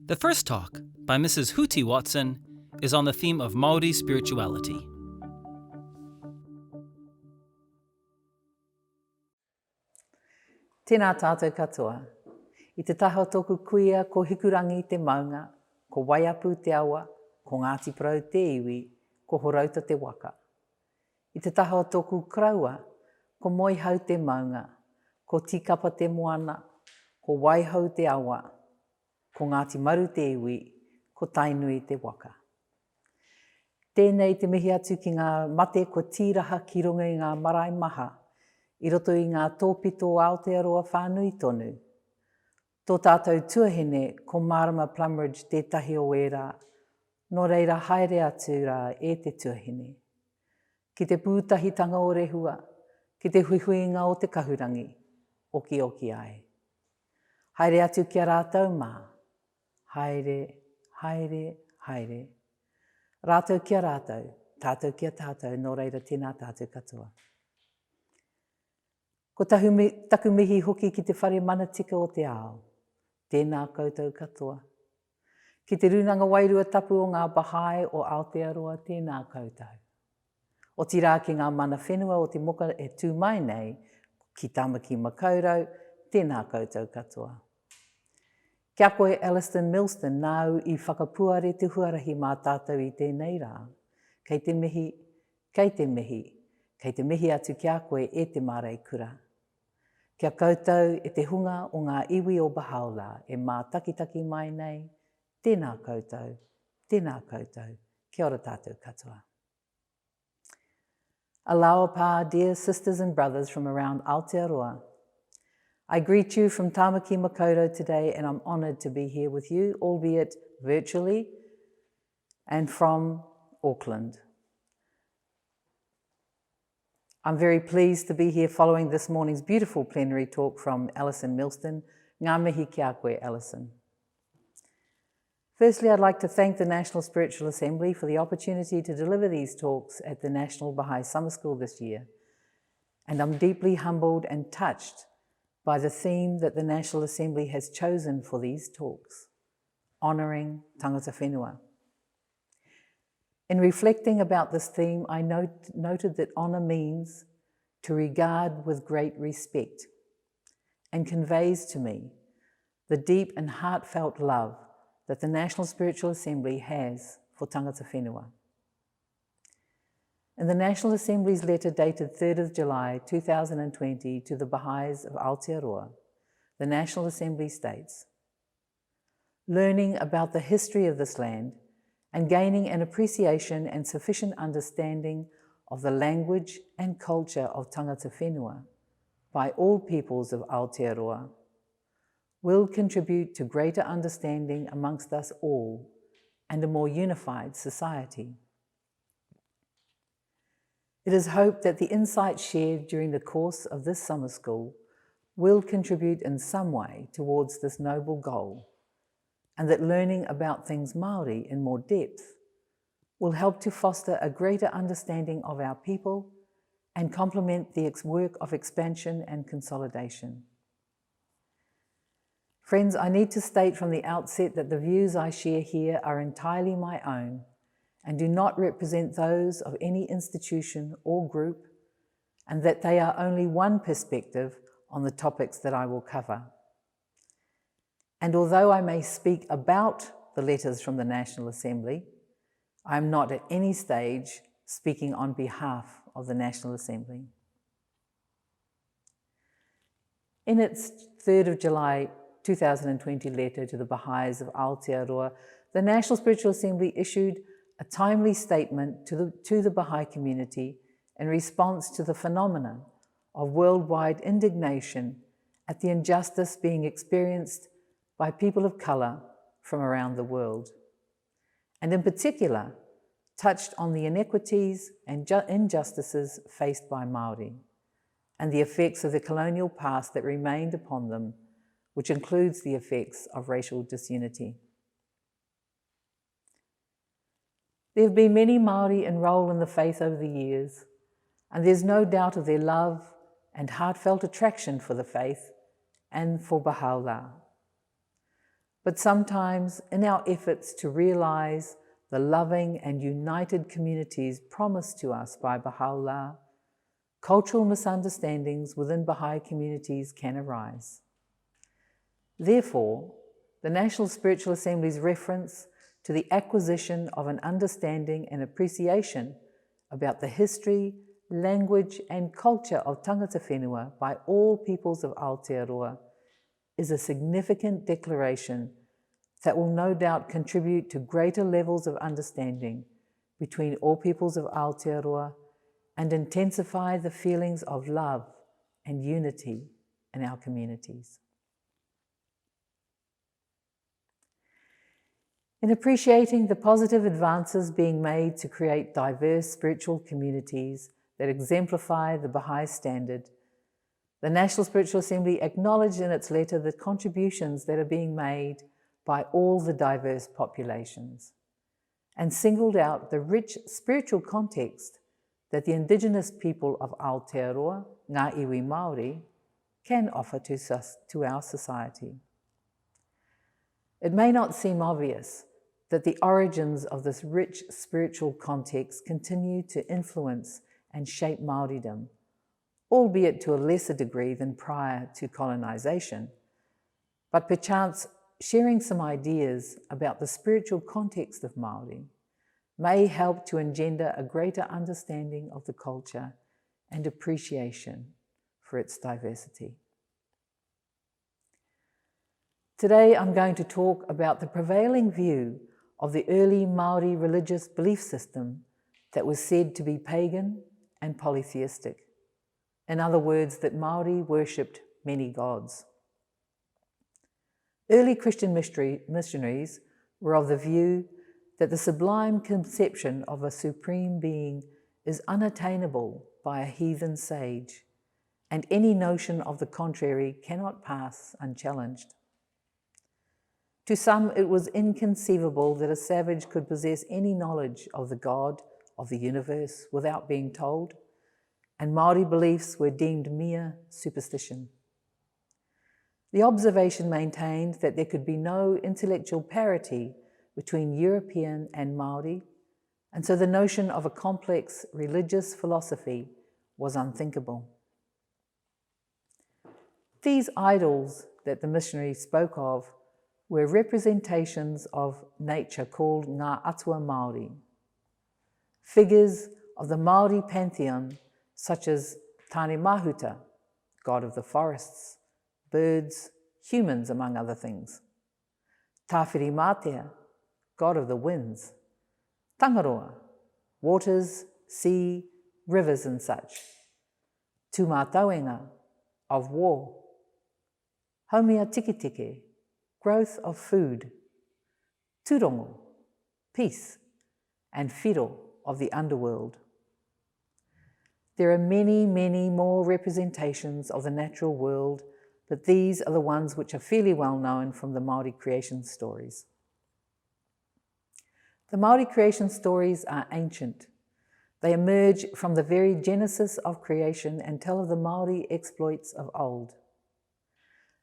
The first talk, by Mrs. Huti Watson, is on the theme of Maori spirituality. Tēnā tātou katoa. I te taha o tōku kuia ko hikurangi te maunga, ko waiapu te awa, ko Ngāti Porou te iwi, ko horauta te waka. I te taha o tōku kraua, ko moihau te maunga, ko tikapa te moana, ko waihau te awa, ko Ngāti Maru te iwi, ko tainui te waka. Tēnei te mihi atu ki ngā mate ko tīraha ki runga i ngā marae maha, i roto i ngā tōpito Aotearoa whānui tonu. Tō tātou tuahine ko Marama Plumridge tētahi o ērā, nō reira haere atu rā e te tuahine. Ki te pūtahitanga o rehua, ki te huihuinga o te kahurangi, oki oki ai. Haere atu kia rātou mā, haere, haere, haere. Rātou kia rātou, tātou kia tātou, nō reira tēnā tātou katoa. Ko taku mihi hoki ki te whare manatika o te ao. Tēnā koutou katoa. Ki te runanga wairua tapu o ngā Baha'i o Aotearoa, tēnā koutou. O tirā ki ngā mana whenua o te moka e tū mai nei, ki Tamaki Makaurau, tēnā koutou katoa. Kia koe Alliston Milston nāu i whakapuare te huarahi mā tātou i tēnei rā. Kei te mihi, kei te mihi, kei te mihi atu kia koe e te mārei kura. Kia koutou e te hunga o ngā iwi o Bahaula e mā takitaki mai nei, tēnā koutou, kia ora tātou katoa. Aloha pa, dear sisters and brothers from around Aotearoa. I greet you from Tamaki Makaurau today, and I'm honoured to be here with you, albeit virtually, and from Auckland. I'm very pleased to be here following this morning's beautiful plenary talk from Alliston Milston. Ngā mihi kia koe, Alliston. Firstly, I'd like to thank the National Spiritual Assembly for the opportunity to deliver these talks at the National Baha'i Summer School this year. And I'm deeply humbled and touched by the theme that the National Assembly has chosen for these talks, honouring tangata whenua. In reflecting about this theme, I noted that honour means to regard with great respect and conveys to me the deep and heartfelt love that the National Spiritual Assembly has for tangata whenua. In the National Assembly's letter dated 3rd of July 2020 to the Baha'is of Aotearoa, the National Assembly states, "Learning about the history of this land and gaining an appreciation and sufficient understanding of the language and culture of tangata whenua by all peoples of Aotearoa will contribute to greater understanding amongst us all and a more unified society. It is hoped that the insights shared during the course of this summer school will contribute in some way towards this noble goal, and that learning about things Maori in more depth will help to foster a greater understanding of our people and complement the work of expansion and consolidation. Friends, I need to state from the outset that the views I share here are entirely my own and do not represent those of any institution or group, and that they are only one perspective on the topics that I will cover. And although I may speak about the letters from the National Assembly, I am not at any stage speaking on behalf of the National Assembly. In its 3rd of July 2020 letter to the Baha'is of Aotearoa, the National Spiritual Assembly issued a timely statement to the Baha'i community in response to the phenomenon of worldwide indignation at the injustice being experienced by people of colour from around the world, and in particular touched on the inequities and injustices faced by Maori and the effects of the colonial past that remained upon them, which includes the effects of racial disunity. There have been many Maori enroll in the faith over the years, and there's no doubt of their love and heartfelt attraction for the faith and for Baha'u'llah. But sometimes, in our efforts to realize the loving and united communities promised to us by Baha'u'llah, cultural misunderstandings within Baha'i communities can arise. Therefore, the National Spiritual Assembly's reference to the acquisition of an understanding and appreciation about the history, language and culture of tangata whenua by all peoples of Aotearoa is a significant declaration that will no doubt contribute to greater levels of understanding between all peoples of Aotearoa and intensify the feelings of love and unity in our communities. In appreciating the positive advances being made to create diverse spiritual communities that exemplify the Baha'i standard, the National Spiritual Assembly acknowledged in its letter the contributions that are being made by all the diverse populations and singled out the rich spiritual context that the Indigenous people of Aotearoa, ngā iwi Maori, can offer to our society. It may not seem obvious that the origins of this rich spiritual context continue to influence and shape Māoridom, albeit to a lesser degree than prior to colonization, but perchance sharing some ideas about the spiritual context of Māori may help to engender a greater understanding of the culture and appreciation for its diversity. Today I'm going to talk about the prevailing view of the early Māori religious belief system that was said to be pagan and polytheistic. In other words, that Māori worshipped many gods. Early Christian missionaries were of the view that the sublime conception of a supreme being is unattainable by a heathen sage, and any notion of the contrary cannot pass unchallenged. To some, it was inconceivable that a savage could possess any knowledge of the God of the universe without being told, and Māori beliefs were deemed mere superstition. The observation maintained that there could be no intellectual parity between European and Māori, and so the notion of a complex religious philosophy was unthinkable. These idols that the missionaries spoke of were representations of nature called ngā atua Māori, figures of the Māori pantheon such as Tāne Mahuta, god of the forests, birds, humans, among other things. Tāwhiri Mātea, god of the winds. Tangaroa, waters, sea, rivers and such. Tūmātauenga, of war. Haumea tikitike, growth of food. Turongo, peace, and whiro of the underworld. There are many, many more representations of the natural world, but these are the ones which are fairly well known from the Māori creation stories. The Māori creation stories are ancient. They emerge from the very genesis of creation and tell of the Māori exploits of old.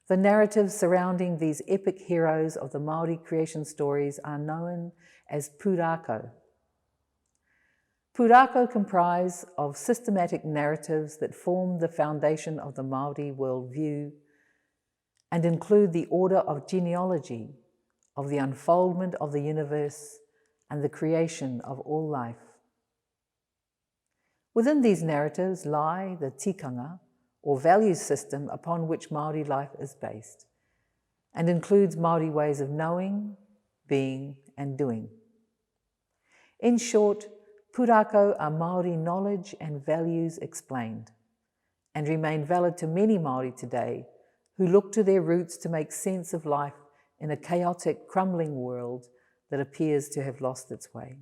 The narratives surrounding these epic heroes of the Māori creation stories are known as pūrākau. Pūrākau comprise of systematic narratives that form the foundation of the Māori worldview and include the order of genealogy, of the unfoldment of the universe and the creation of all life. Within these narratives lie the tikanga, or value system upon which Māori life is based, and includes Māori ways of knowing, being, and doing. In short, pūrākau are Māori knowledge and values explained, and remain valid to many Māori today who look to their roots to make sense of life in a chaotic, crumbling world that appears to have lost its way.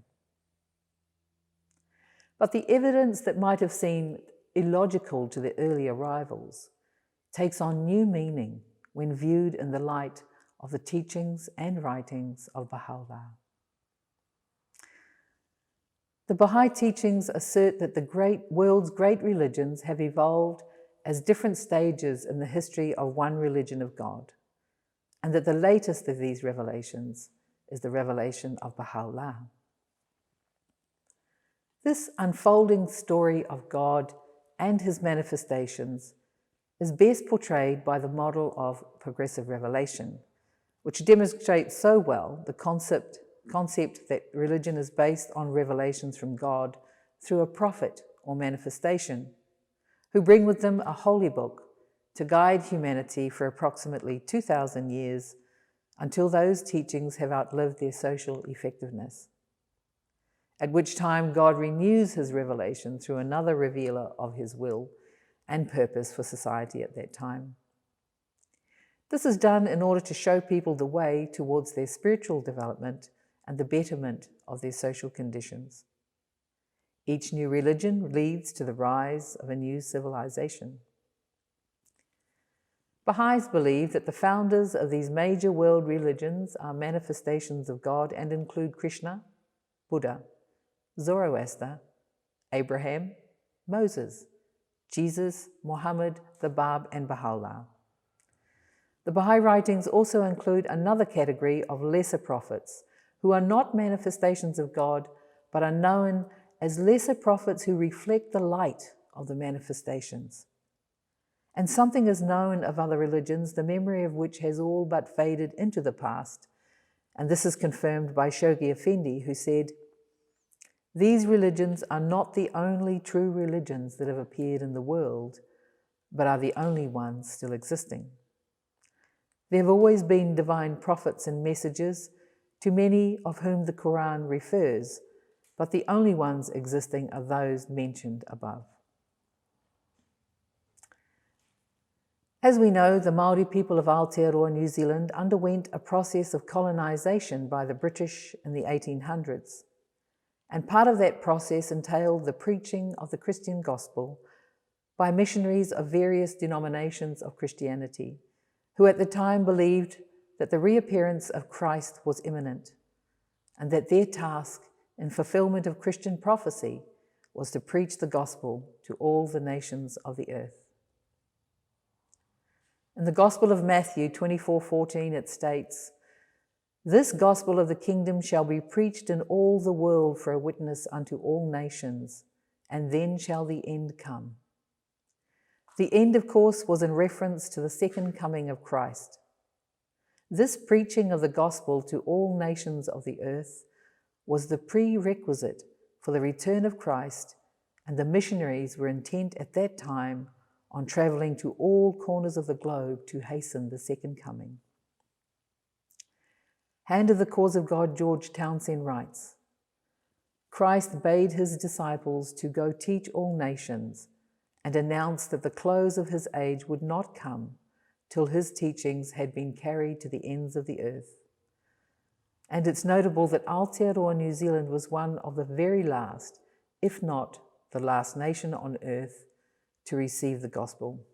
But the evidence that might have seemed illogical to the early arrivals takes on new meaning when viewed in the light of the teachings and writings of Baha'u'llah. The Baha'i teachings assert that the world's great religions have evolved as different stages in the history of one religion of God, and that the latest of these revelations is the revelation of Baha'u'llah. This unfolding story of God and his manifestations is best portrayed by the model of progressive revelation, which demonstrates so well the concept that religion is based on revelations from God through a prophet or manifestation, who bring with them a holy book to guide humanity for approximately 2,000 years until those teachings have outlived their social effectiveness, at which time God renews his revelation through another revealer of his will and purpose for society at that time. This is done in order to show people the way towards their spiritual development and the betterment of their social conditions. Each new religion leads to the rise of a new civilization. Baha'is believe that the founders of these major world religions are manifestations of God and include Krishna, Buddha, Zoroaster, Abraham, Moses, Jesus, Muhammad, the Bab, and Baha'u'llah. The Baha'i writings also include another category of lesser prophets who are not manifestations of God, but are known as lesser prophets who reflect the light of the manifestations. And something is known of other religions, the memory of which has all but faded into the past. And this is confirmed by Shoghi Effendi, who said, "These religions are not the only true religions that have appeared in the world, but are the only ones still existing. There have always been divine prophets and messengers, to many of whom the Quran refers, but the only ones existing are those mentioned above." As we know, the Maori people of Aotearoa, New Zealand, underwent a process of colonization by the British in the 1800s. And part of that process entailed the preaching of the Christian gospel by missionaries of various denominations of Christianity, who at the time believed that the reappearance of Christ was imminent, and that their task in fulfillment of Christian prophecy was to preach the gospel to all the nations of the earth. In the Gospel of Matthew 24:14, it states, "This gospel of the kingdom shall be preached in all the world for a witness unto all nations, and then shall the end come." The end, of course, was in reference to the second coming of Christ. This preaching of the gospel to all nations of the earth was the prerequisite for the return of Christ, and the missionaries were intent at that time on travelling to all corners of the globe to hasten the second coming. Hand of the Cause of God George Townsend writes, "Christ bade his disciples to go teach all nations and announce that the close of his age would not come till his teachings had been carried to the ends of the earth. And it's notable that Aotearoa, New Zealand was one of the very last, if not the last nation on earth to receive the gospel."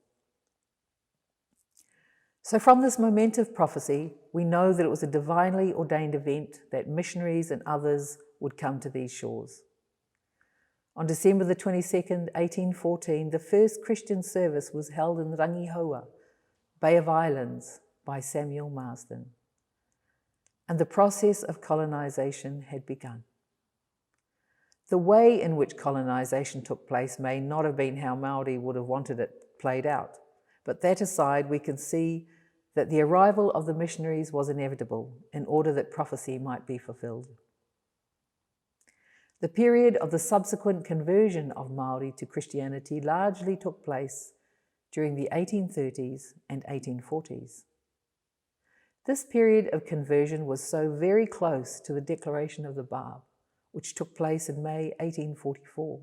So from this momentous prophecy, we know that it was a divinely ordained event that missionaries and others would come to these shores. On December the 22nd, 1814, the first Christian service was held in Rangihoua, Bay of Islands, by Samuel Marsden. And the process of colonization had begun. The way in which colonization took place may not have been how Maori would have wanted it played out, but that aside, we can see that the arrival of the missionaries was inevitable in order that prophecy might be fulfilled. The period of the subsequent conversion of Maori to Christianity largely took place during the 1830s and 1840s. This period of conversion was so very close to the declaration of the Bab, which took place in May 1844.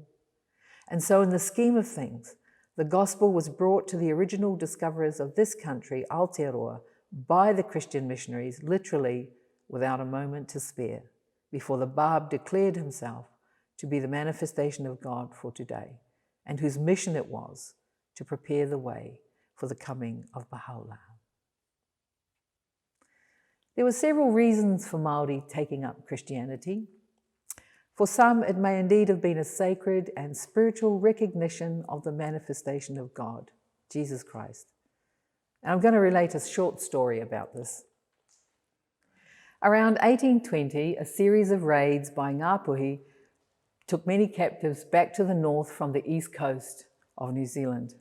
And so in the scheme of things, the gospel was brought to the original discoverers of this country, Aotearoa, by the Christian missionaries, literally without a moment to spare, before the Bab declared himself to be the manifestation of God for today, and whose mission it was to prepare the way for the coming of Baha'u'llah. There were several reasons for Maori taking up Christianity. For some, it may indeed have been a sacred and spiritual recognition of the manifestation of God, Jesus Christ. And I'm going to relate a short story about this. Around 1820, a series of raids by Ngāpuhi took many captives back to the north from the east coast of New Zealand.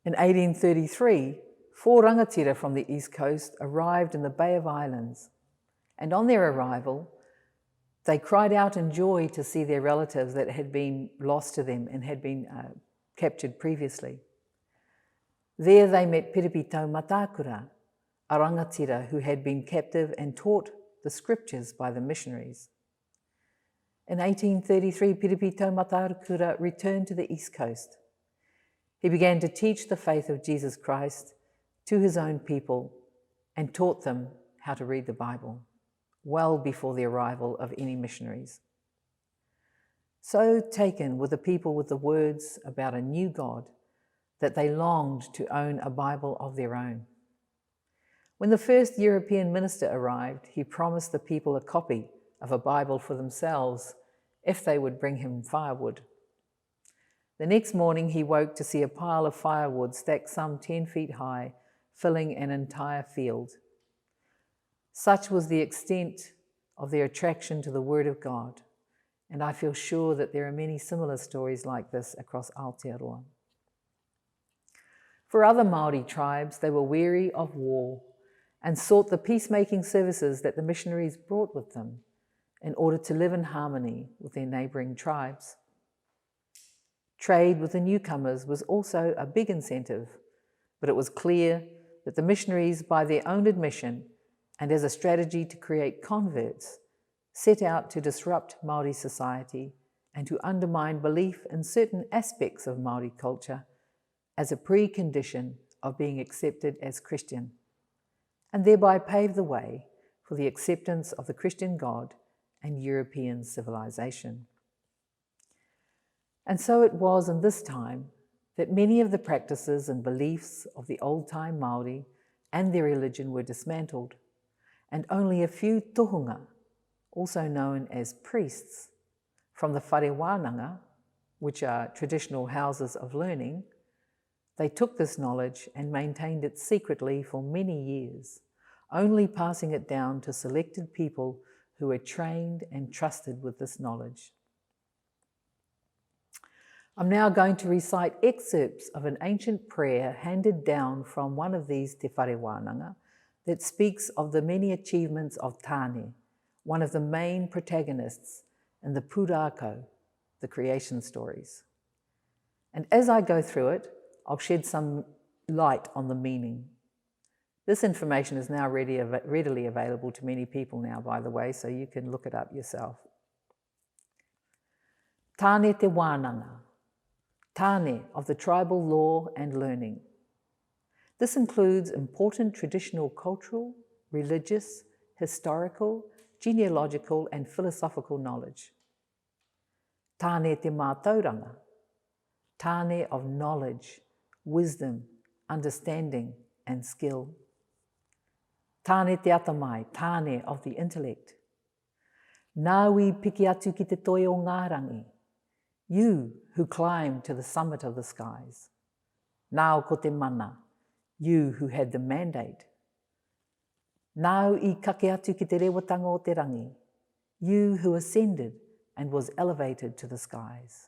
In 1833, 4 rangatira from the east coast arrived in the Bay of Islands, and on their arrival, they cried out in joy to see their relatives that had been lost to them and had been captured previously. There they met Piripito Matakura, a rangatira who had been captive and taught the scriptures by the missionaries. In 1833, Piripito Matakura returned to the east coast. He began to teach the faith of Jesus Christ to his own people and taught them how to read the Bible, well before the arrival of any missionaries. So taken were the people with the words about a new God that they longed to own a Bible of their own. When the first European minister arrived, he promised the people a copy of a Bible for themselves if they would bring him firewood. The next morning he woke to see a pile of firewood stacked some 10 feet high, filling an entire field. Such was the extent of their attraction to the Word of God, and I feel sure that there are many similar stories like this across Aotearoa. For other Maori tribes, they were weary of war and sought the peacemaking services that the missionaries brought with them in order to live in harmony with their neighbouring tribes. Trade with the newcomers was also a big incentive, but it was clear that the missionaries, by their own admission and as a strategy to create converts, set out to disrupt Maori society and to undermine belief in certain aspects of Maori culture as a precondition of being accepted as Christian, and thereby pave the way for the acceptance of the Christian God and European civilization. And so it was in this time that many of the practices and beliefs of the old-time Maori and their religion were dismantled, and only a few tohunga, also known as priests, from the whare wānanga, which are traditional houses of learning, they took this knowledge and maintained it secretly for many years, only passing it down to selected people who were trained and trusted with this knowledge. I'm now going to recite excerpts of an ancient prayer handed down from one of these te whare wānanga that speaks of the many achievements of Tāne, one of the main protagonists in the Pūrākau, the creation stories. And as I go through it, I'll shed some light on the meaning. This information is now readily available to many people now, by the way, so you can look it up yourself. Tāne te wānanga, Tāne of the tribal law and learning. This includes important traditional cultural, religious, historical, genealogical and philosophical knowledge. Tāne te mātauranga, Tāne of knowledge, wisdom, understanding and skill. Tāne te atamai, Tāne of the intellect. Nāwi piki atu ki te toi o ngā rangi, you who climb to the summit of the skies. Nāo ko te mana, you who had the mandate. Nāu I kake atu ki te rewatanga o te rangi, you who ascended and was elevated to the skies.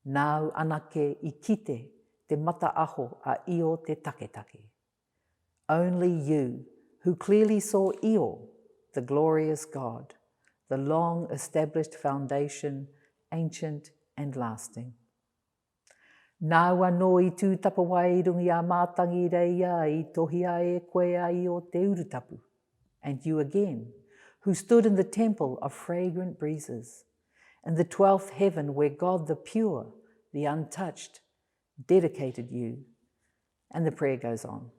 Nāu anake I kite te mata aho a io te taketake. Only you who clearly saw Io, the glorious God, the long-established foundation, ancient and lasting. Nāua no I tūtapawai rungi a mātangi reia I tohia e koe a Io te urutapu. And you again, who stood in the temple of fragrant breezes, in the 12th heaven where God the pure, the untouched, dedicated you. And the prayer goes on.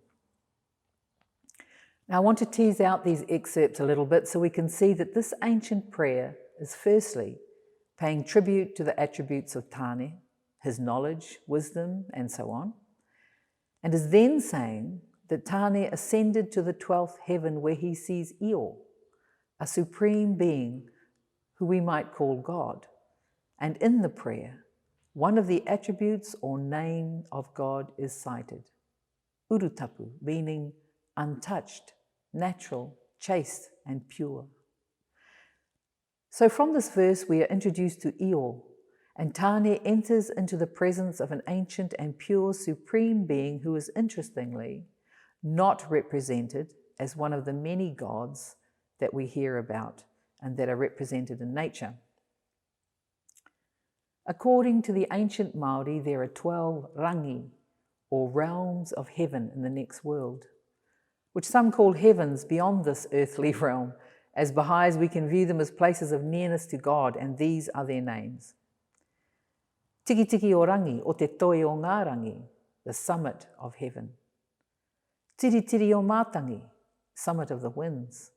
Now I want to tease out these excerpts a little bit so we can see that this ancient prayer is firstly paying tribute to the attributes of Tāne, his knowledge, wisdom, and so on, and is then saying that Tāne ascended to the 12th heaven where he sees Io, a supreme being who we might call God. And in the prayer, one of the attributes or name of God is cited, urutapu, meaning untouched, natural, chaste and pure. So from this verse we are introduced to Io, and Tane enters into the presence of an ancient and pure supreme being who is, interestingly, not represented as one of the many gods that we hear about and that are represented in nature. According to the ancient Maori, there are 12 rangi, or realms of heaven in the next world, which some call heavens beyond this earthly realm. As Baha'is, we can view them as places of nearness to God, and these are their names. Tiki tiki o rangi, o te toi o ngā rangi, the summit of heaven. Tiri tiri o mātangi, summit of the winds.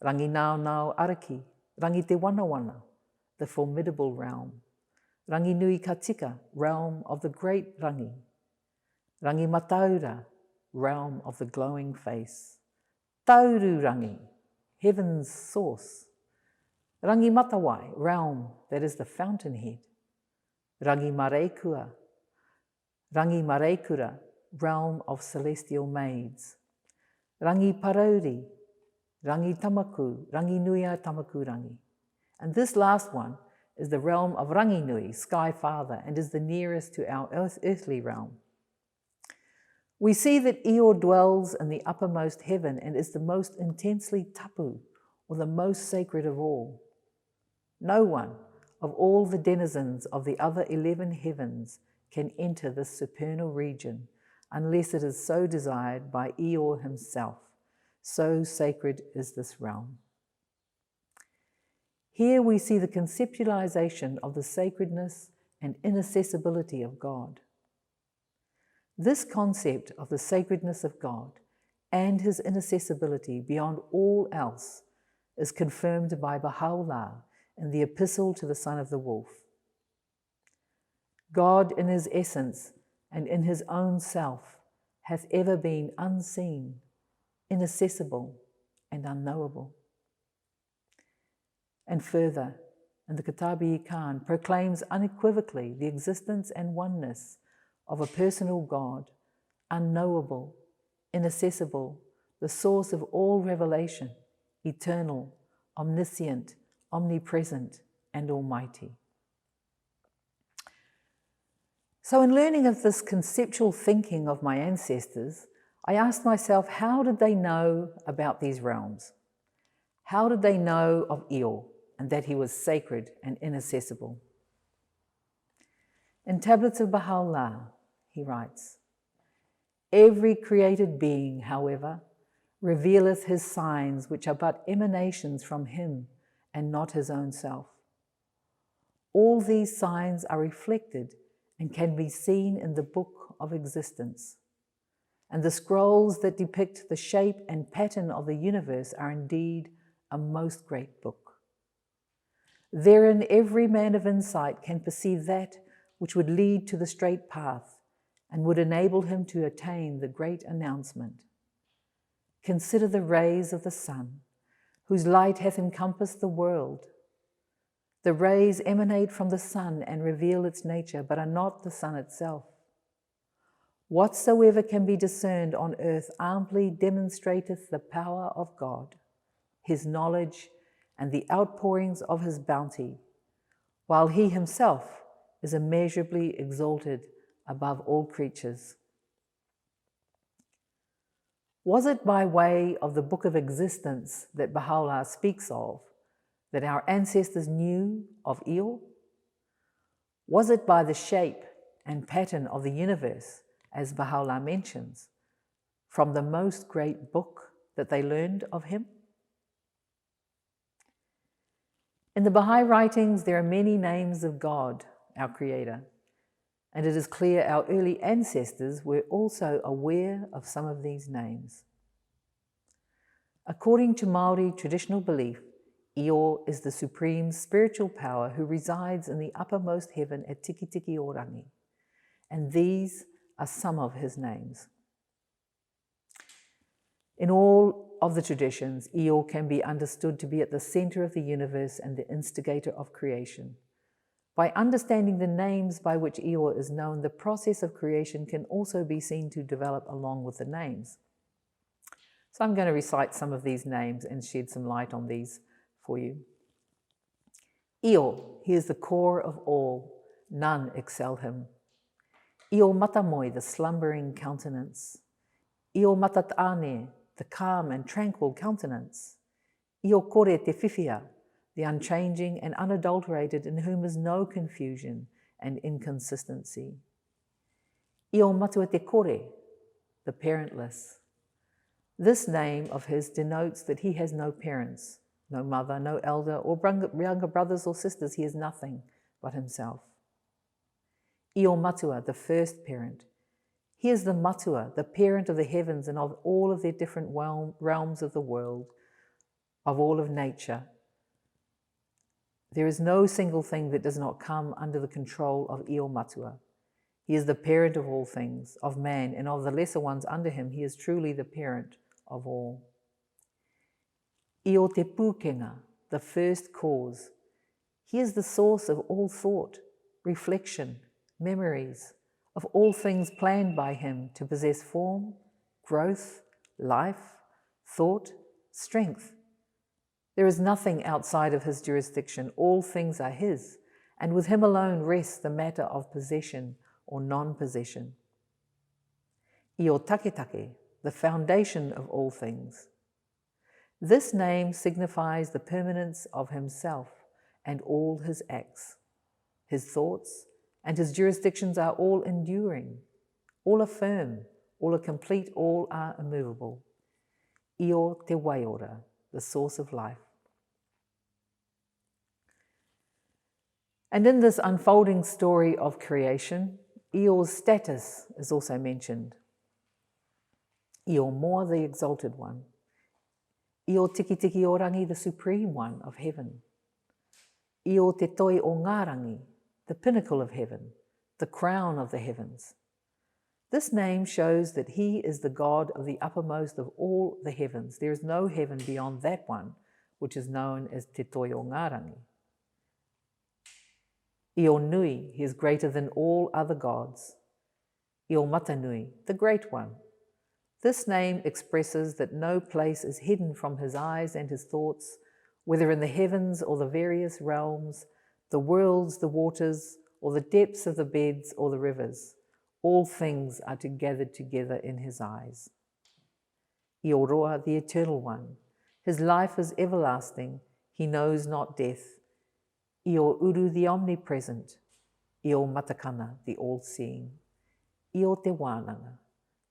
Rangi nao nao araki, rangi te wana wana, the formidable realm. Rangi nui katika, realm of the great rangi. Rangi mataura, realm of the glowing face. Tauru rangi, heaven's source. Rangi matawai, realm that is the fountainhead. Rangi marekura, realm of celestial maids. Rangi parauri, rangi tamaku, rangi nuia tamaku rangi. And this last one is the realm of rangi nui, sky father, and is the nearest to our earthly realm. We see that Io dwells in the uppermost heaven and is the most intensely tapu, or the most sacred of all. No one of all the denizens of the other 11 heavens can enter this supernal region unless it is so desired by Io himself. So sacred is this realm. Here we see the conceptualization of the sacredness and inaccessibility of God. This concept of the sacredness of God and his inaccessibility beyond all else is confirmed by Baha'u'llah in the Epistle to the Son of the Wolf. God in his essence and in his own self hath ever been unseen, inaccessible, and unknowable. And further, in the Kitabi Khan proclaims unequivocally the existence and oneness of a personal God, unknowable, inaccessible, the source of all revelation, eternal, omniscient, omnipresent, and almighty. So in learning of this conceptual thinking of my ancestors, I asked myself, how did they know about these realms? How did they know of Io and that he was sacred and inaccessible? In Tablets of Baha'u'llah, he writes, "Every created being, however, revealeth his signs, which are but emanations from him and not his own self. All these signs are reflected and can be seen in the book of existence. And the scrolls that depict the shape and pattern of the universe are indeed a most great book. Therein every man of insight can perceive that which would lead to the straight path and would enable him to attain the great announcement. Consider the rays of the sun, whose light hath encompassed the world. The rays emanate from the sun and reveal its nature, but are not the sun itself. Whatsoever can be discerned on earth amply demonstrateth the power of God, his knowledge, and the outpourings of his bounty, while he himself is immeasurably exalted above all creatures." Was it by way of the book of existence that Baha'u'llah speaks of that our ancestors knew of Io? Was it by the shape and pattern of the universe, as Baha'u'llah mentions, from the most great book that they learned of him? In the Baha'i writings, there are many names of God, our Creator, and it is clear our early ancestors were also aware of some of these names. According to Maori traditional belief, Io is the supreme spiritual power who resides in the uppermost heaven at Tiki Tiki o Rangi, and these are some of his names. In all of the traditions, Io can be understood to be at the center of the universe and the instigator of creation. By understanding the names by which Io is known, the process of creation can also be seen to develop along with the names. So I'm going to recite some of these names and shed some light on these for you. Io, he is the core of all, none excel him. Io matamoi, the slumbering countenance. Io matatane, the calm and tranquil countenance. Io kore te whiwhia, the unchanging and unadulterated, in whom is no confusion and inconsistency. Io matua te kore, the parentless. This name of his denotes that he has no parents, no mother, no elder, or younger brothers or sisters. He is nothing but himself. Io matua, the first parent. He is the matua, the parent of the heavens and of all of their different realms of the world, of all of nature. There is no single thing that does not come under the control of Io matua. He is the parent of all things, of man, and of the lesser ones under him. He is truly the parent of all. Io te pukenga, the first cause. He is the source of all thought, reflection, memories, of all things planned by him to possess form, growth, life, thought, strength. There is nothing outside of his jurisdiction. All things are his, and with him alone rests the matter of possession or non-possession. Io taketake, the foundation of all things. This name signifies the permanence of himself and all his acts. His thoughts and his jurisdictions are all enduring, all are firm, all are complete, all are immovable. Io te waiora, the source of life. And in this unfolding story of creation, Io's status is also mentioned. Io Moa, the exalted one. Io Tiki Tiki Orangi, the supreme one of heaven. Io Te Toi o Ngarangi, the pinnacle of heaven, the crown of the heavens. This name shows that he is the God of the uppermost of all the heavens. There is no heaven beyond that one, which is known as Te Toi o Ngarangi. Io Nui, he is greater than all other gods. Io Matanui, the great one. This name expresses that no place is hidden from his eyes and his thoughts, whether in the heavens or the various realms, the worlds, the waters, or the depths of the beds or the rivers. All things are gathered together in his eyes. Io Roa, the eternal one. His life is everlasting. He knows not death. Io Uru, the omnipresent. Io Matakana, the all-seeing. Io Te Wānanga,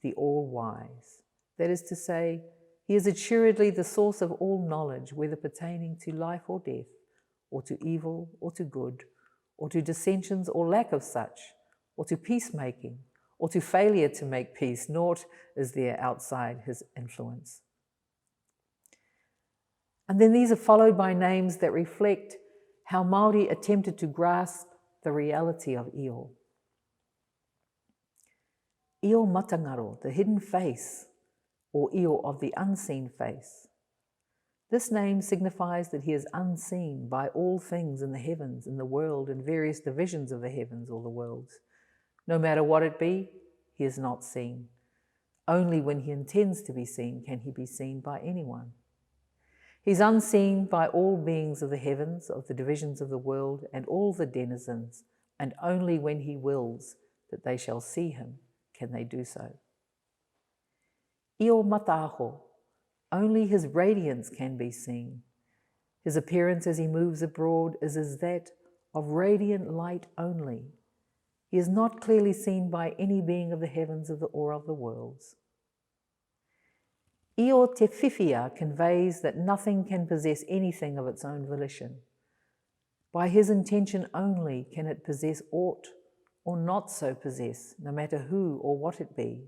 the all-wise. That is to say, he is assuredly the source of all knowledge, whether pertaining to life or death, or to evil or to good, or to dissensions or lack of such, or to peacemaking, or to failure to make peace. Naught is there outside his influence. And then these are followed by names that reflect how Maori attempted to grasp the reality of Io. Io Matangaro, the hidden face, or Io of the unseen face. This name signifies that he is unseen by all things in the heavens, in the world, and various divisions of the heavens or the worlds. No matter what it be, he is not seen. Only when he intends to be seen can he be seen by anyone. He's unseen by all beings of the heavens, of the divisions of the world, and all the denizens, and only when he wills that they shall see him can they do so. Io Mataaho, only his radiance can be seen. His appearance as he moves abroad is as that of radiant light only. He is not clearly seen by any being of the heavens or of the worlds. Io Te Whiwhia conveys that nothing can possess anything of its own volition. By his intention only can it possess aught or not so possess, no matter who or what it be,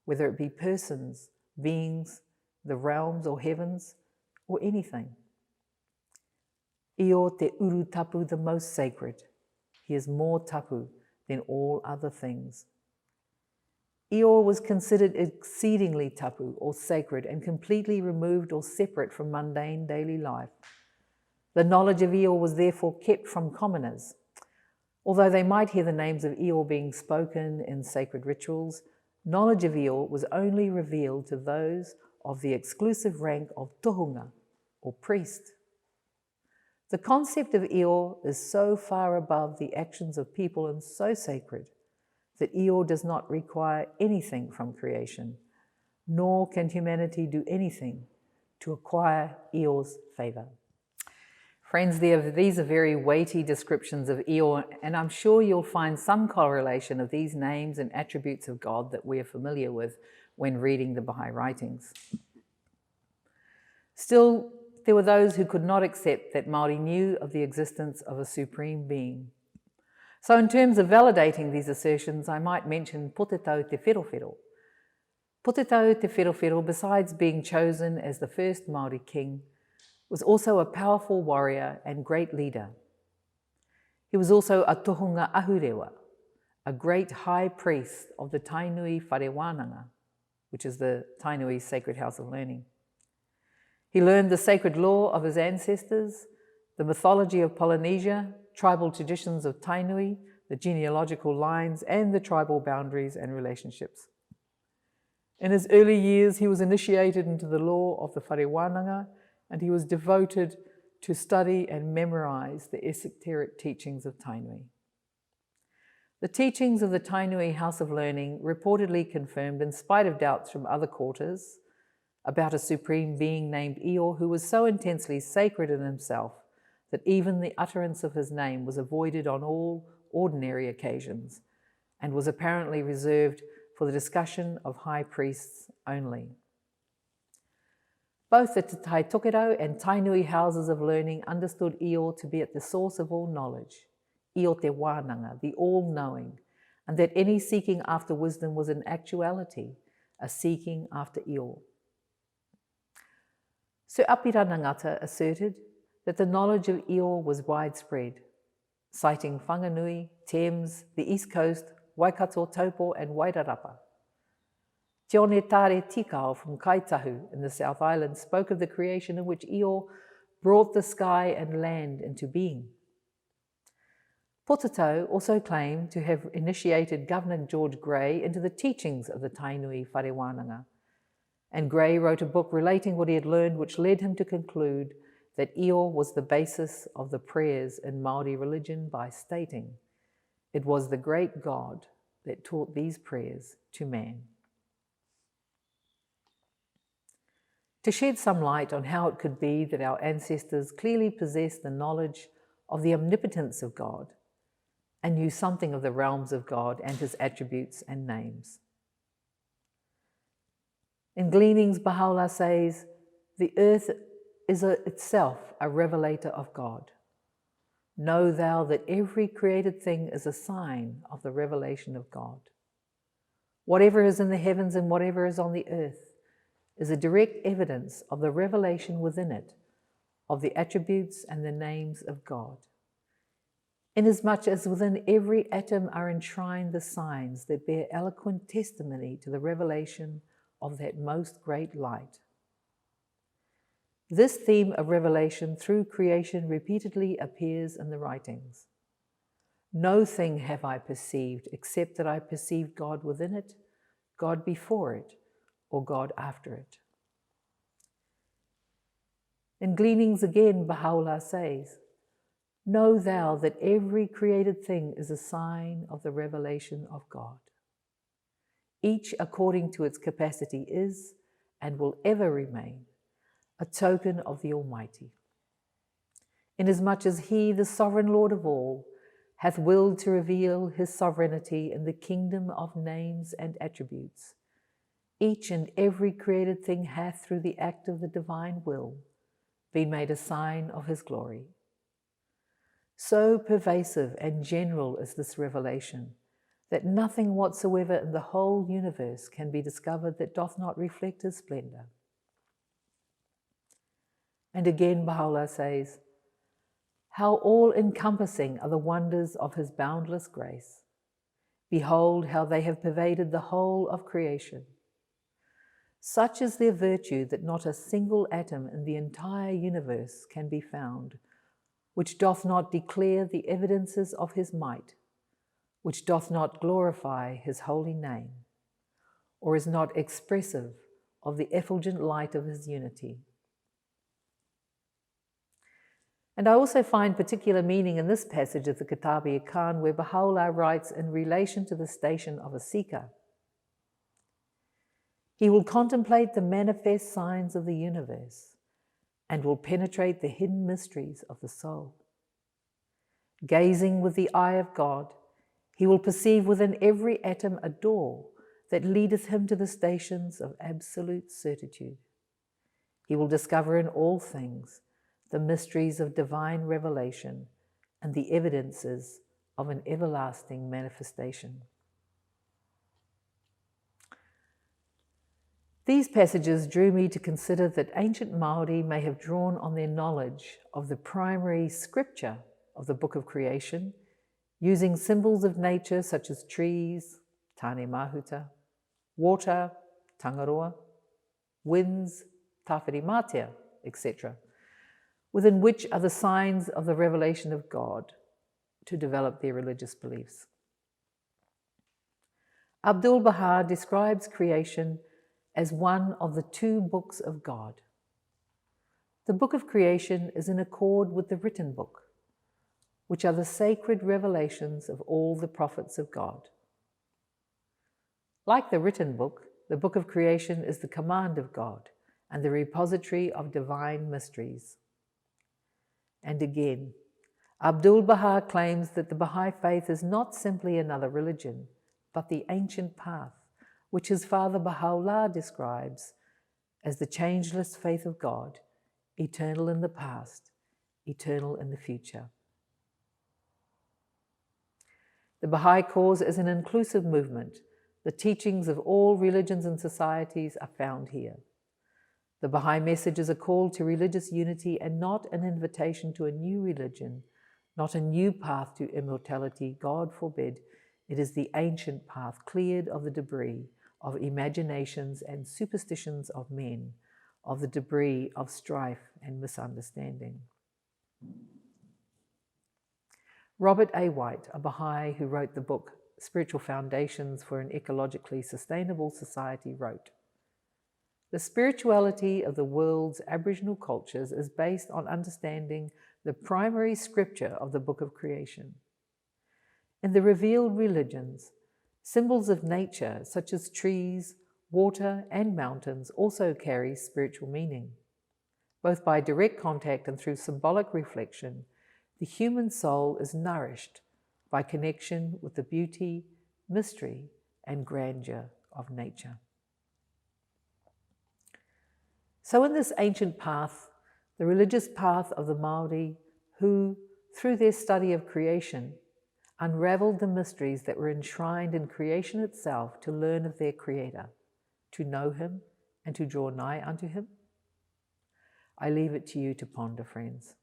whether it be persons, beings, the realms or heavens, or anything. Io Te Uru Tapu, the most sacred. He is more tapu than all other things. Io was considered exceedingly tapu or sacred and completely removed or separate from mundane daily life. The knowledge of Io was therefore kept from commoners. Although they might hear the names of Io being spoken in sacred rituals, knowledge of Io was only revealed to those of the exclusive rank of tohunga, or priest. The concept of Io is so far above the actions of people and so sacred that Io does not require anything from creation, nor can humanity do anything to acquire Io's favour. Friends, these are very weighty descriptions of Io, and I'm sure you'll find some correlation of these names and attributes of God that we are familiar with when reading the Baha'i writings. Still, there were those who could not accept that Māori knew of the existence of a supreme being. So in terms of validating these assertions, I might mention Potetau Te Whirowhiro. Potetau Te Whirowhiro, besides being chosen as the first Māori king, was also a powerful warrior and great leader. He was also a tohunga ahurewa, a great high priest of the Tainui Wharewananga, which is the Tainui Sacred House of Learning. He learned the sacred law of his ancestors, the mythology of Polynesia, tribal traditions of Tainui, the genealogical lines, and the tribal boundaries and relationships. In his early years, he was initiated into the law of the Wharewananga, and he was devoted to study and memorize the esoteric teachings of Tainui. The teachings of the Tainui House of Learning reportedly confirmed, in spite of doubts from other quarters, about a supreme being named Io, who was so intensely sacred in himself that even the utterance of his name was avoided on all ordinary occasions and was apparently reserved for the discussion of high priests only. Both the Tai Tokerau and Tainui houses of learning understood Io to be at the source of all knowledge, Io Te Wānanga, the all-knowing, and that any seeking after wisdom was in actuality a seeking after Io. Sir Apira Nangata asserted that the knowledge of Io was widespread, citing Whanganui, Thames, the East Coast, Waikato, Taupo and Wairarapa. Te One Tare Tikao from Kaitahu in the South Island spoke of the creation in which Io brought the sky and land into being. Potetau also claimed to have initiated Governor George Grey into the teachings of the Tainui Wharewananga, and Grey wrote a book relating what he had learned, which led him to conclude that Io was the basis of the prayers in Māori religion by stating, "It was the great God that taught these prayers to man." To shed some light on how it could be that our ancestors clearly possessed the knowledge of the omnipotence of God and knew something of the realms of God and his attributes and names. In Gleanings, Baha'u'llah says, "The earth is itself a revelator of God. Know thou that every created thing is a sign of the revelation of God. Whatever is in the heavens and whatever is on the earth is a direct evidence of the revelation within it of the attributes and the names of God. Inasmuch as within every atom are enshrined the signs that bear eloquent testimony to the revelation of that most great light." This theme of revelation through creation repeatedly appears in the writings. "No thing have I perceived except that I perceived God within it, God before it, or God after it." In Gleanings again, Baha'u'llah says, "Know thou that every created thing is a sign of the revelation of God. Each according to its capacity is, and will ever remain, a token of the Almighty. Inasmuch as He, the sovereign Lord of all, hath willed to reveal His sovereignty in the kingdom of names and attributes, each and every created thing hath, through the act of the divine will, been made a sign of His glory. So pervasive and general is this revelation, that nothing whatsoever in the whole universe can be discovered that doth not reflect His splendour." And again Baha'u'llah says, "How all-encompassing are the wonders of His boundless grace. Behold how they have pervaded the whole of creation. Such is their virtue that not a single atom in the entire universe can be found, which doth not declare the evidences of His might, which doth not glorify His holy name, or is not expressive of the effulgent light of his unity. And I also find particular meaning in this passage of the Kitab-i-Iqan, where Baha'u'llah writes in relation to the station of a seeker. He will contemplate the manifest signs of the universe and will penetrate the hidden mysteries of the soul. Gazing with the eye of God, he will perceive within every atom a door that leadeth him to the stations of absolute certitude. He will discover in all things the mysteries of divine revelation and the evidences of an everlasting manifestation. These passages drew me to consider that ancient Maori may have drawn on their knowledge of the primary scripture of the Book of Creation, using symbols of nature such as trees, tane mahuta, water, tangaroa, winds, tawhirimatea, etc., within which are the signs of the revelation of God, to develop their religious beliefs. Abdu'l-Baha describes creation as one of the two books of God. The Book of Creation is in accord with the written book, which are the sacred revelations of all the prophets of God. Like the written book, the Book of Creation is the command of God and the repository of divine mysteries. And again, Abdu'l-Baha claims that the Baha'i faith is not simply another religion, but the ancient path, which his father Baha'u'llah describes as the changeless faith of God, eternal in the past, eternal in the future. The Baha'i cause is an inclusive movement. The teachings of all religions and societies are found here. The Baha'i message is a call to religious unity and not an invitation to a new religion, not a new path to immortality. God forbid. It is the ancient path cleared of the debris of imaginations and superstitions of men, of the debris of strife and misunderstanding. Robert A. White, a Baha'i who wrote the book Spiritual Foundations for an Ecologically Sustainable Society, wrote, "The spirituality of the world's Aboriginal cultures is based on understanding the primary scripture of the Book of Creation. In the revealed religions, symbols of nature such as trees, water, and mountains also carry spiritual meaning. Both by direct contact and through symbolic reflection, the human soul is nourished by connection with the beauty, mystery, and grandeur of nature." So in this ancient path, the religious path of the Maori, who, through their study of creation, unraveled the mysteries that were enshrined in creation itself to learn of their Creator, to know Him, and to draw nigh unto Him? I leave it to you to ponder, friends.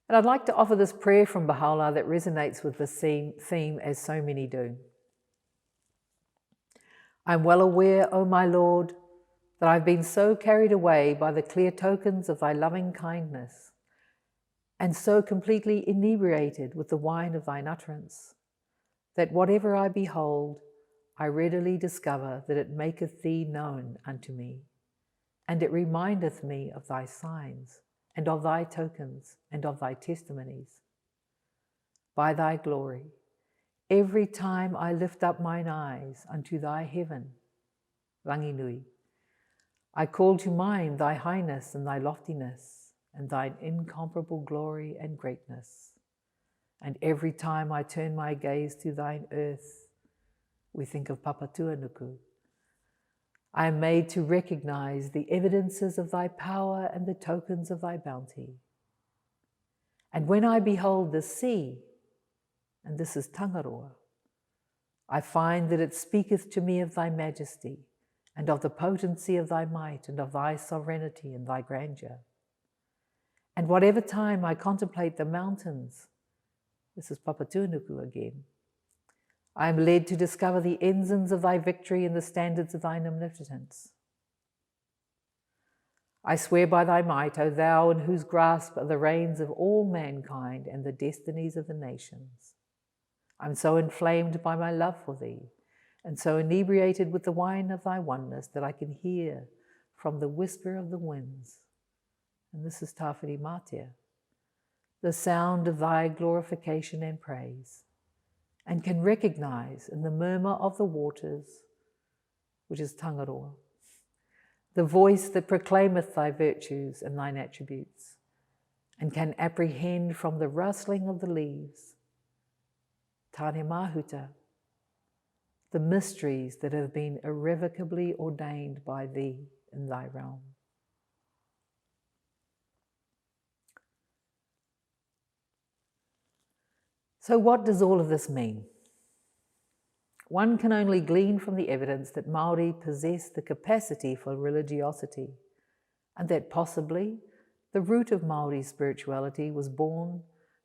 And I'd like to offer this prayer from Baha'u'llah that resonates with this theme as so many do. I'm well aware, O my Lord, that I've been so carried away by the clear tokens of thy loving kindness, and so completely inebriated with the wine of thine utterance, that whatever I behold, I readily discover that it maketh thee known unto me, and it remindeth me of thy signs, and of thy tokens, and of thy testimonies. By thy glory, every time I lift up mine eyes unto thy heaven, Ranginui, I call to mind thy highness and thy loftiness, and thine incomparable glory and greatness. And every time I turn my gaze to thine earth, we think of Papatuanuku, I am made to recognize the evidences of thy power and the tokens of thy bounty. And when I behold the sea, and this is Tangaroa, I find that it speaketh to me of thy majesty, and of the potency of thy might, and of thy sovereignty and thy grandeur. And whatever time I contemplate the mountains, this is Papatuanuku again, I am led to discover the ensigns of thy victory and the standards of thine omnipotence. I swear by thy might, O thou in whose grasp are the reins of all mankind and the destinies of the nations. I'm so inflamed by my love for thee, and so inebriated with the wine of thy oneness that I can hear from the whisper of the winds, and this is Tawhiri Mātea, the sound of thy glorification and praise, and can recognize in the murmur of the waters, which is Tangaroa, the voice that proclaimeth thy virtues and thine attributes, and can apprehend from the rustling of the leaves, Tāne Mahuta, the mysteries that have been irrevocably ordained by thee in thy realm. So what does all of this mean? One can only glean from the evidence that Maori possess the capacity for religiosity, and that possibly the root of Maori spirituality was born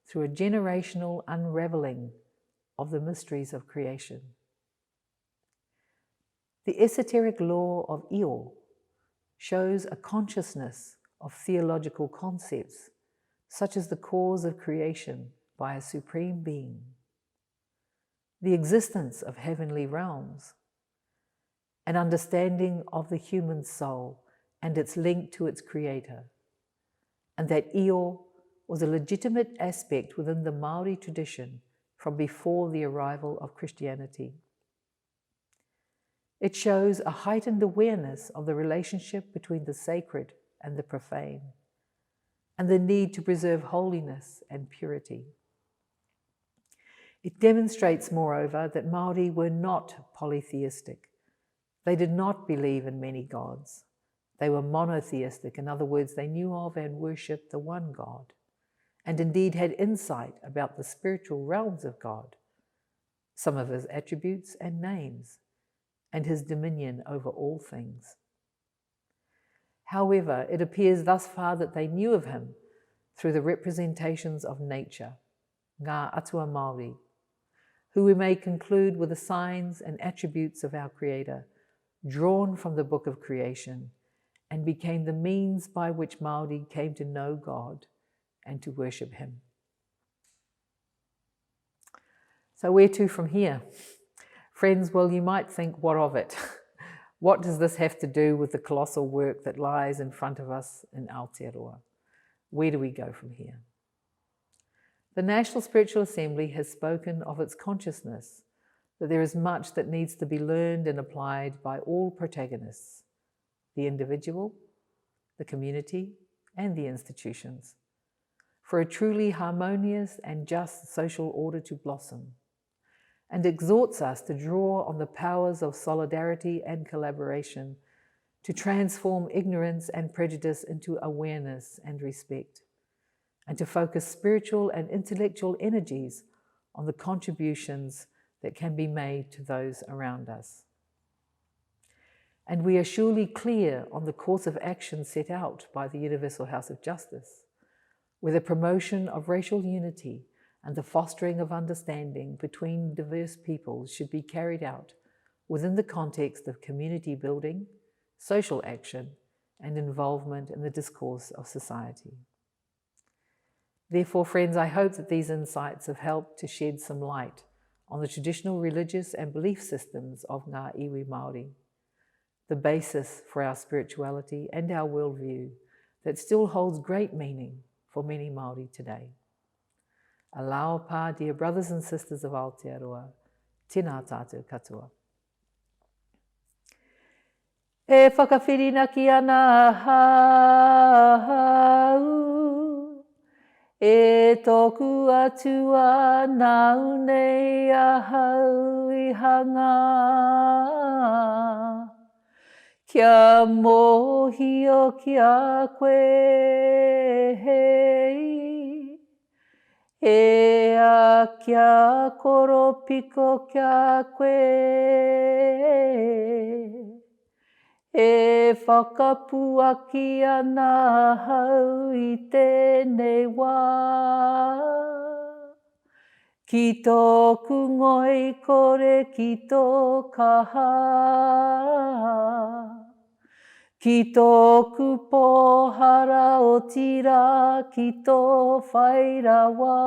through a generational unravelling of the mysteries of creation. The esoteric law of Io shows a consciousness of theological concepts, such as the cause of creation by a supreme being, the existence of heavenly realms, an understanding of the human soul and its link to its creator, and that Io was a legitimate aspect within the Maori tradition from before the arrival of Christianity. It shows a heightened awareness of the relationship between the sacred and the profane, and the need to preserve holiness and purity. It demonstrates, moreover, that Maori were not polytheistic. They did not believe in many gods. They were monotheistic. In other words, they knew of and worshipped the one God, and indeed had insight about the spiritual realms of God, some of his attributes and names, and his dominion over all things. However, it appears thus far that they knew of him through the representations of nature, ngā atua Māori, who we may conclude were the signs and attributes of our Creator, drawn from the book of creation, and became the means by which Māori came to know God and to worship him. So where to from here? Friends, well, you might think, what of it? What does this have to do with the colossal work that lies in front of us in Aotearoa? Where do we go from here? The National Spiritual Assembly has spoken of its consciousness that there is much that needs to be learned and applied by all protagonists, the individual, the community, and the institutions, for a truly harmonious and just social order to blossom, and exhorts us to draw on the powers of solidarity and collaboration to transform ignorance and prejudice into awareness and respect, and to focus spiritual and intellectual energies on the contributions that can be made to those around us. And we are surely clear on the course of action set out by the Universal House of Justice, where the promotion of racial unity and the fostering of understanding between diverse peoples should be carried out within the context of community building, social action, and involvement in the discourse of society. Therefore, friends, I hope that these insights have helped to shed some light on the traditional religious and belief systems of ngā iwi Māori, the basis for our spirituality and our worldview that still holds great meaning for many Māori today. Allow pā, dear brothers and sisters of Aotearoa, tēnā tātou katoa. E whakawhirina ki ana hau, e tōku atua nau nei a hau I hanga. Kia mohio kia koe hei, e a kia koropiko kia koe, e whakapuaki ana hau I tēnei wā. Ki tōku ngoi kore ki tō kaha, ki tōku pohara o tira ki tō whairawa.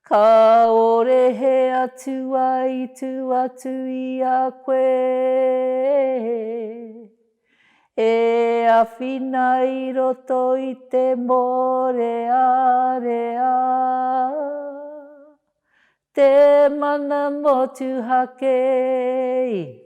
Ka ore he atua I tu atu I a koe. E awhina I roto I te more area. Te mana motu hake